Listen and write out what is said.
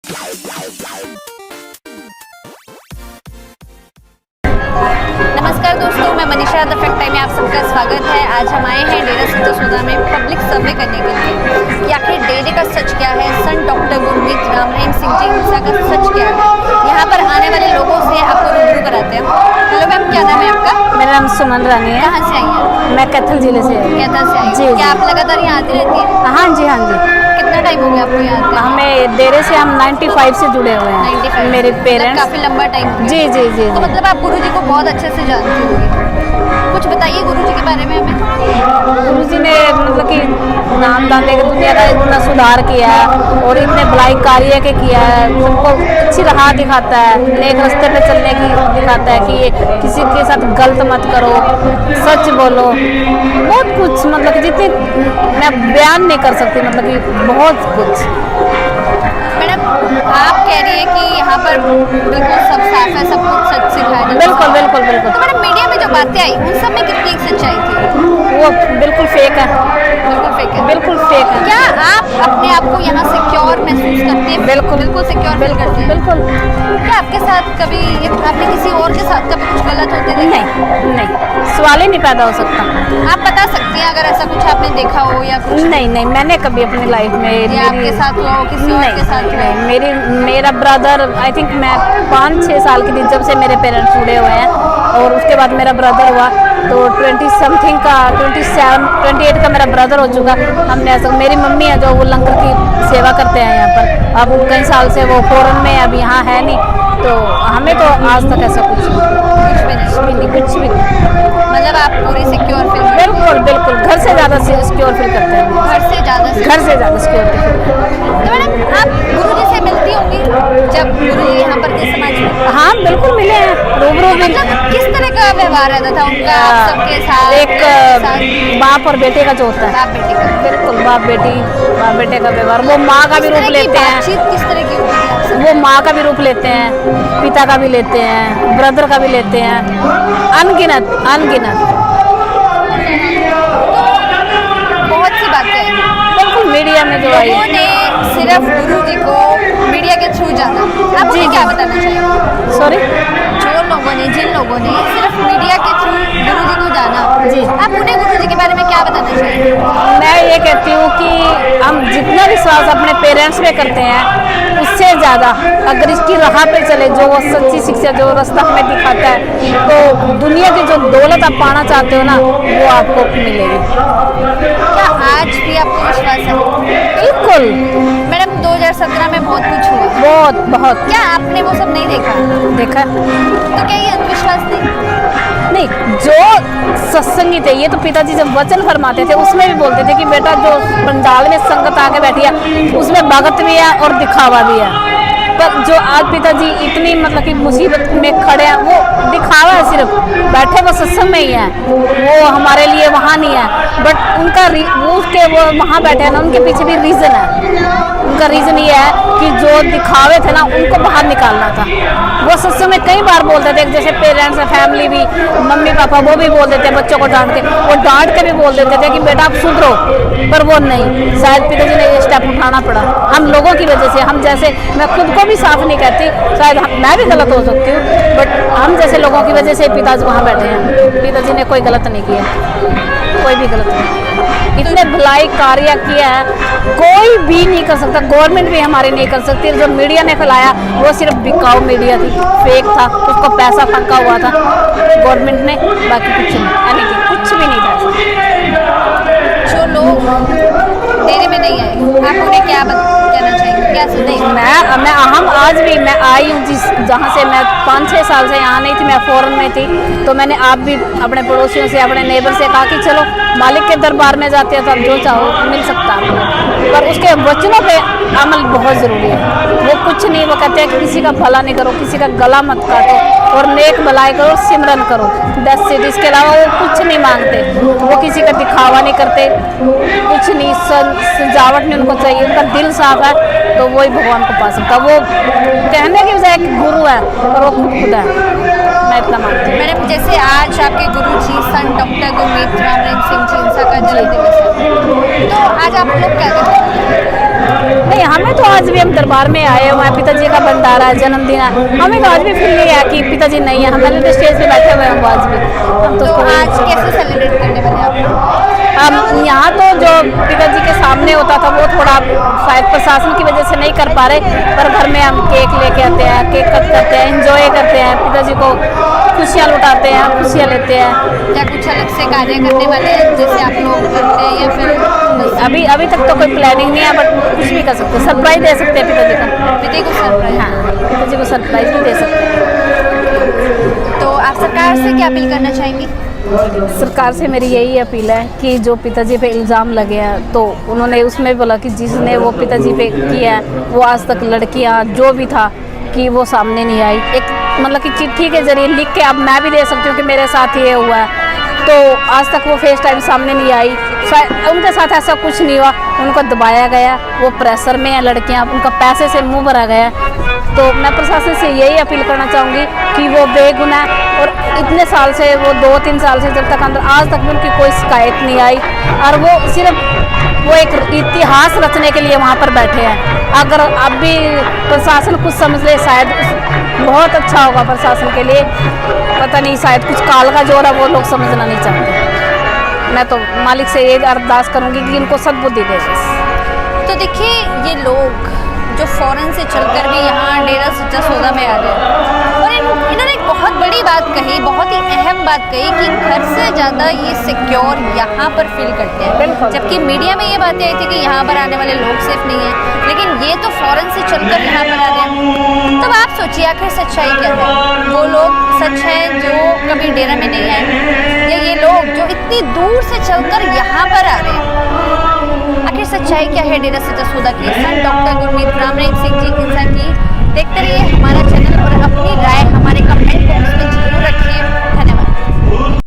नमस्कार दोस्तों, मैं मनीषा द फैक्ट टाइम में आप सबका स्वागत है। आज हम आए हैं डेरा सिद्धू सौदा में पब्लिक सर्वे करने के लिए कि आखिर डेरे का सच क्या है, संत डॉक्टर गुरमीत राम रहीम सिंह जी मूसा का सच क्या है। यहाँ पर आने वाले लोगों से आपको रूबरू कराते हैं। हेलो मैम, क्या नाम है आपका? मेरा नाम सुमन रानी है। कहाँ से आई हैं? मैं कैथल जिले से आई। कैथल से आई जी, हैं। क्या जी। आप लगातार यहाँ आती रहती हैं? हाँ जी, हाँ जी। कितना टाइम हो गया आपको यहाँ आते? हमें डेरे से हम 95 से जुड़े हुए हैं। 95 मेरे पेरेंट्स। काफी लंबा टाइम हो गया। जी जी जी। तो मतलब आप गुरुजी को बहुत अच्छे से जानती होंगी। कुछ बताइए गुरुजी के बारे में हमें। गुरुजी ने मतलब कि नाम डालने की दुनिया का इतना सुधार किया है और इतने भलाई कार्य के किया है। सबको अच्छी राह दिखाता है, नेक रास्ते पे चलने की दिखाता है कि ये किसी के साथ गलत मत करो, सच बोलो। बहुत कुछ मतलब कि जितनी मैं बयान नहीं कर सकती, मतलब कि बहुत कुछ। मैडम, आप कह रही है कि यहाँ पर बिल्कुल सब साफ है, सब कुछ सच सिखाया जाता है। बिल्कुल बिल्कुल बिल्कुल। तो मैडम, मीडिया में जो बातें आई उन सब में कितनी एक सच्चाई थी? वो बिल्कुल फेक है। बिल्कुल फेक है। बिल्कुल फेक है। क्या आप अपने आप को यहाँ सिक्योर महसूस करती हैं? बिल्कुल। बिल्कुल सिक्योर फील करती हैं? बिल्कुल। क्या आपके साथ कभी आपने किसी और के साथ कभी कुछ गलत होते देखे? नहीं नहीं, सवाल ही नहीं पैदा हो सकता। आप बता सकती हैं अगर ऐसा कुछ आपने देखा हो या कुछ? नहीं नहीं, मैंने कभी अपनी लाइफ में या आपके साथ हुआ हो, किसी और के साथ हुआ हो? नहीं, मेरा ब्रदर, आई थिंक मैं 5-6 साल की थी जब से मेरे पेरेंट्स जुड़े हुए हैं, और उसके बाद मेरा ब्रदर हुआ तो 20 समथिंग का 28 का मेरा ब्रदर हो चुका। हमने ऐसा, मेरी मम्मी है जो वो लंगर की सेवा करते हैं यहाँ पर, अब कई साल से वो फॉरेन में, अब यहाँ है नहीं, तो हमें तो आज तक ऐसा कुछ भी नहीं, कुछ भी नहीं। मतलब आप पूरी सिक्योर फील? बिल्कुल बिल्कुल, घर से ज़्यादा सिक्योर फील करते हैं। घर से ज़्यादा सिक्योरिटी फील। तो मैडम, आप गुरुजी से मिलती होंगी जब गुरुजी यहाँ पर के समाज में? हाँ बिल्कुल, मिले हैं, रूबरू भी। मतलब किस तरह का व्यवहार रहता था उनका आप सबके साथ? एक बाप और बेटे का जो होता है, बाप बेटे का? बिल्कुल, बाप बेटे का व्यवहार। वो माँ का भी रूप लेते हैं। बातचीत किस तरह की होती है आपसे? वो माँ का भी रूप लेते हैं, पिता का भी लेते हैं, ब्रदर का भी लेते हैं, अनगिनत। बहुत सी बातें हैं। बिल्कुल, मीडिया में जो आई। लोगों ने सिर्फ गुरुजी को मीडिया के थ्रू जाना, आप मुझे क्या बताना चाहेंगे? सॉरी, जिन लोगों ने सिर्फ मीडिया के थ्रू गुरुजी को जाना, जी, आप उन्हें गुरुजी के बारे में क्या बताना चाहेंगे? मैं ये कहती हूँ कि हम जितना विश्वास अपने पेरेंट्स पे करते हैं, उससे ज़्यादा अगर इसकी राह पे चले, जो वो सच्ची शिक्षा, जो रास्ता हमें दिखाता है, तो दुनिया की जो दौलत आप पाना चाहते हो ना, वो आपको मिलेगी। क्या आज भी आपको विश्वास है? बिल्कुल। मैडम, 2017 में बहुत कुछ हुआ, बहुत। क्या आपने वो सब नहीं देखा? देखा तो क्या ये अंधविश्वास नहीं? जो सत्संगी थे, ये तो पिताजी जब वचन फरमाते थे उसमें भी बोलते थे कि बेटा जो पंडाल में संगत आके बैठी है उसमें भगत भी है और दिखावा भी है। पर जो आज पिताजी इतनी मतलब कि मुसीबत में खड़े हैं, वो दिखावा है, सिर्फ बैठे वो सत्संग में ही है, वो हमारे लिए वहाँ नहीं है। बट उनका वो वहाँ बैठे हैं ना, उनके पीछे भी रीज़न है। उनका रीज़न ये है कि जो दिखावे थे ना, उनको बाहर निकालना था। वो सत्संग में कई बार बोलते थे, जैसे पेरेंट्स, फैमिली भी, मम्मी पापा, वो भी बोल देते बच्चों को डांट के, वो डांट के भी बोल देते थे कि बेटा आप सुधरो, पर वो नहीं। शायद पिताजी ने ये स्टेप उठाना पड़ा हम लोगों की वजह से। हम जैसे, मैं खुद को भी साफ नहीं कहती, शायद मैं भी गलत हो सकती हूँ, बट हम जैसे लोगों की वजह से पिताजी वहाँ बैठे हैं। पिताजी ने कोई गलत नहीं किया, कोई भी गलत नहीं। इतने भलाई कार्य किया है, कोई भी नहीं कर सकता, गवर्नमेंट भी हमारी नहीं कर सकती। जो मीडिया ने फैलाया वो सिर्फ बिकाऊ मीडिया थी, फेक था, उसको पैसा फंका हुआ था गवर्नमेंट ने, बाकी कुछ नहीं, एनीथिंग, कुछ भी नहीं था। जो लोग डेरे में नहीं आए, आप उन्हें क्या कहना चाहेंगे? क्या नहीं, मैं हम आज भी, मैं आई हूँ जहाँ से मैं 5-6 साल से यहाँ नहीं थी, मैं फॉरेन में थी, तो मैंने आप भी अपने पड़ोसियों से, अपने नेबर से कहा कि चलो मालिक के दरबार में जाते हैं तो आप जो चाहो मिल सकता है आपको। पर उसके वचनों पे अमल बहुत ज़रूरी है। वो कुछ नहीं, वो कहते हैं कि किसी का भला नहीं करो, किसी का गला मत काटो, और नेक भलाई करो, सिमरन करो, बस इसके अलावा वो कुछ नहीं मांगते। वो किसी का दिखावा नहीं करते, कुछ नहीं, सजावट नहीं उनको चाहिए, उनका दिल साफ है, तो वही भगवान को पा सकता। वो कहने की बजाय एक गुरु है, पर वो खुद है। मैं मैं इतना मानती हूँ। मैडम जैसे आज आपके गुरु जी संत डॉक्टर गुरमीत राम रहीम सिंह जी इनका का जन्म दिवस है, तो आज आप लोग क्या करते हैं? नहीं, हमें तो आज भी हम दरबार में आए हुए हैं, पिताजी का भंडारा है, जन्मदिन है, हमें तो आज भी फील नहीं है कि पिताजी नहीं है, हम तो स्टेज पे बैठे हुए हैं आज भी। हम तो आज कैसे सेलिब्रेट करने वाले आप? अब यहाँ तो जो पिताजी के सामने होता था वो थोड़ा शायद प्रशासन की वजह से नहीं कर पा रहे, पर घर में हम केक लेके आते हैं, केक कट करते हैं, एंजॉय करते हैं, पिताजी को खुशियाँ लुटाते हैं, खुशियाँ लेते हैं। क्या कुछ अलग से कार्य करने वाले हैं जैसे आप लोग करते हैं या फिर अभी तक तो कोई प्लानिंग नहीं है, बट कुछ भी कर सकते हैं, सरप्राइज दे सकते हैं पिताजी को। पिता को सरप्राइज? हाँ, पिताजी को सरप्राइज भी दे सकते हैं। तो आप सरकार से क्या अपील करना चाहेंगी? सरकार से मेरी यही अपील है कि जो पिताजी पे इल्ज़ाम लगे हैं, तो उन्होंने उसमें बोला कि जिसने वो पिताजी पे किया है वो आज तक लड़कियां जो भी था कि वो सामने नहीं आई। एक मतलब कि चिट्ठी के जरिए लिख के, अब मैं भी दे सकती हूँ कि मेरे साथ ये हुआ है, तो आज तक वो फेस टाइम सामने नहीं आई। उनके साथ ऐसा कुछ नहीं हुआ, उनको दबाया गया, वो प्रेशर में है लड़कियाँ, उनका पैसे से मुँह भरा गया। तो मैं प्रशासन से यही अपील करना चाहूँगी कि वो बेगुनाह, और इतने साल से वो 2-3 साल से जब तक अंदर, आज तक भी उनकी कोई शिकायत नहीं आई, और वो सिर्फ वो एक इतिहास रचने के लिए वहाँ पर बैठे हैं। अगर अब भी प्रशासन कुछ समझ ले शायद बहुत अच्छा होगा प्रशासन के लिए, पता नहीं शायद कुछ काल का जोर है वो लोग समझना नहीं चाहते। मैं तो मालिक से ये अरदास करूँगी कि इनको सद्बुद्धि दे बस। तो देखिए ये लोग जो फॉरेन से चलकर भी यहाँ डेरा सच्चा सौदा में आ गए, और इन्होंने एक बहुत बड़ी बात कही, बहुत ही अहम बात कही कि घर से ज़्यादा ये सिक्योर यहाँ पर फील करते हैं। जबकि मीडिया में ये बातें आई थी कि यहाँ पर आने वाले लोग सेफ नहीं हैं, लेकिन ये तो फॉरेन से चलकर यहाँ पर आ रहे हैं। तब आप सोचिए आखिर सच्चाई क्या है? वो लोग सच है जो कभी डेरा में नहीं आए, या ये लोग जो इतनी दूर से चलकर यहाँ पर आ रहे हैं? आखिर सच्चाई क्या है डेरा सच्चा सौदा की? संत डॉक्टर गुरमीत राम रहीम सिंह जी इंसान की